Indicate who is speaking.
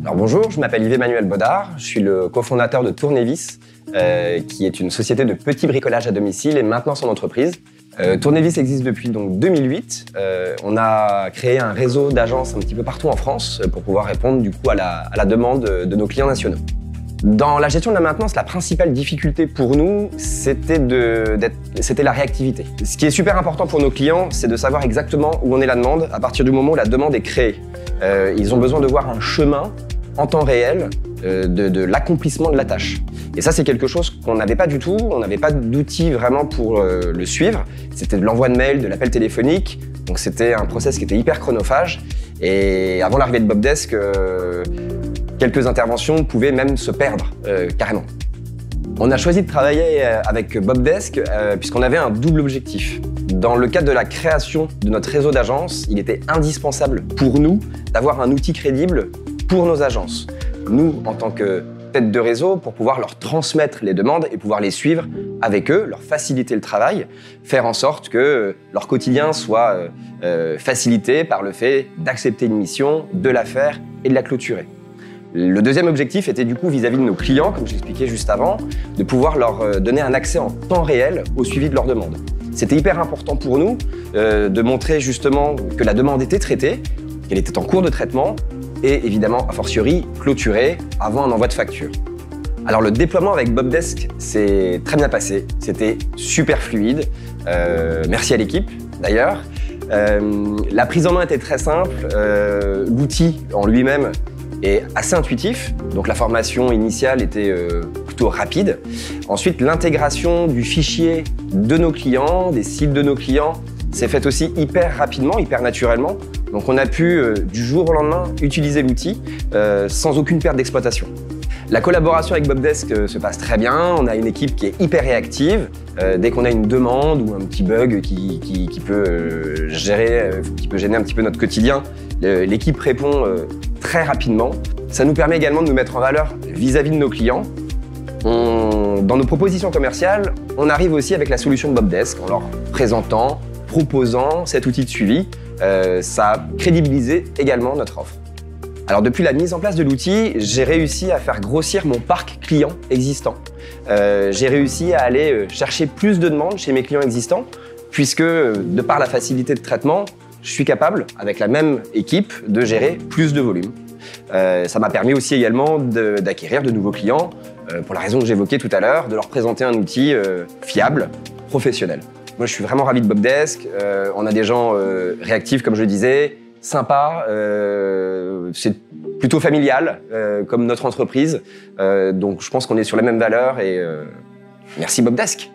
Speaker 1: Alors bonjour, je m'appelle Yves-Emmanuel Bodard, je suis le cofondateur de Tournevis, qui est une société de petit bricolage à domicile et maintenance en entreprise. Tournevis existe depuis donc 2008. On a créé un réseau d'agences un petit peu partout en France pour pouvoir répondre du coup à la demande de nos clients nationaux. Dans la gestion de la maintenance, la principale difficulté pour nous, c'était la réactivité. Ce qui est super important pour nos clients, c'est de savoir exactement où en est la demande à partir du moment où la demande est créée. Ils ont besoin de voir un chemin en temps réel de l'accomplissement de la tâche. Et ça, c'est quelque chose qu'on n'avait pas du tout. On n'avait pas d'outils vraiment pour le suivre. C'était de l'envoi de mail, de l'appel téléphonique. Donc c'était un process qui était hyper chronophage. Et avant l'arrivée de Bobdesk, quelques interventions pouvaient même se perdre carrément. On a choisi de travailler avec Bobdesk puisqu'on avait un double objectif. Dans le cadre de la création de notre réseau d'agences, il était indispensable pour nous d'avoir un outil crédible pour nos agences. Nous, en tant que tête de réseau, pour pouvoir leur transmettre les demandes et pouvoir les suivre avec eux, leur faciliter le travail, faire en sorte que leur quotidien soit facilité par le fait d'accepter une mission, de la faire et de la clôturer. Le deuxième objectif était du coup vis-à-vis de nos clients, comme j'expliquais juste avant, de pouvoir leur donner un accès en temps réel au suivi de leurs demandes. C'était hyper important pour nous de montrer justement que la demande était traitée, qu'elle était en cours de traitement et évidemment, a fortiori, clôturée avant un envoi de facture. Alors le déploiement avec Bobdesk s'est très bien passé, c'était super fluide, merci à l'équipe d'ailleurs. La prise en main était très simple, l'outil en lui-même est assez intuitif, donc la formation initiale était plutôt rapide. Ensuite, l'intégration du fichier de nos clients, des sites de nos clients, s'est faite aussi hyper rapidement, hyper naturellement. Donc on a pu, du jour au lendemain, utiliser l'outil sans aucune perte d'exploitation. La collaboration avec Bobdesk se passe très bien, on a une équipe qui est hyper réactive. Dès qu'on a une demande ou un petit bug qui peut gêner un petit peu notre quotidien, l'équipe répond très rapidement. Ça nous permet également de nous mettre en valeur vis-à-vis de nos clients. Dans nos propositions commerciales, on arrive aussi avec la solution de Bobdesk en leur présentant, proposant cet outil de suivi. Ça a crédibilisé également notre offre. Alors depuis la mise en place de l'outil, j'ai réussi à faire grossir mon parc client existant. J'ai réussi à aller chercher plus de demandes chez mes clients existants, puisque de par la facilité de traitement, je suis capable, avec la même équipe, de gérer plus de volume. Ça m'a permis aussi également d'acquérir de nouveaux clients, pour la raison que j'évoquais tout à l'heure, de leur présenter un outil fiable, professionnel. Moi, je suis vraiment ravi de Bobdesk. On a des gens réactifs, comme je le disais, sympas. C'est plutôt familial, comme notre entreprise. Donc, je pense qu'on est sur les mêmes valeurs et merci Bobdesk.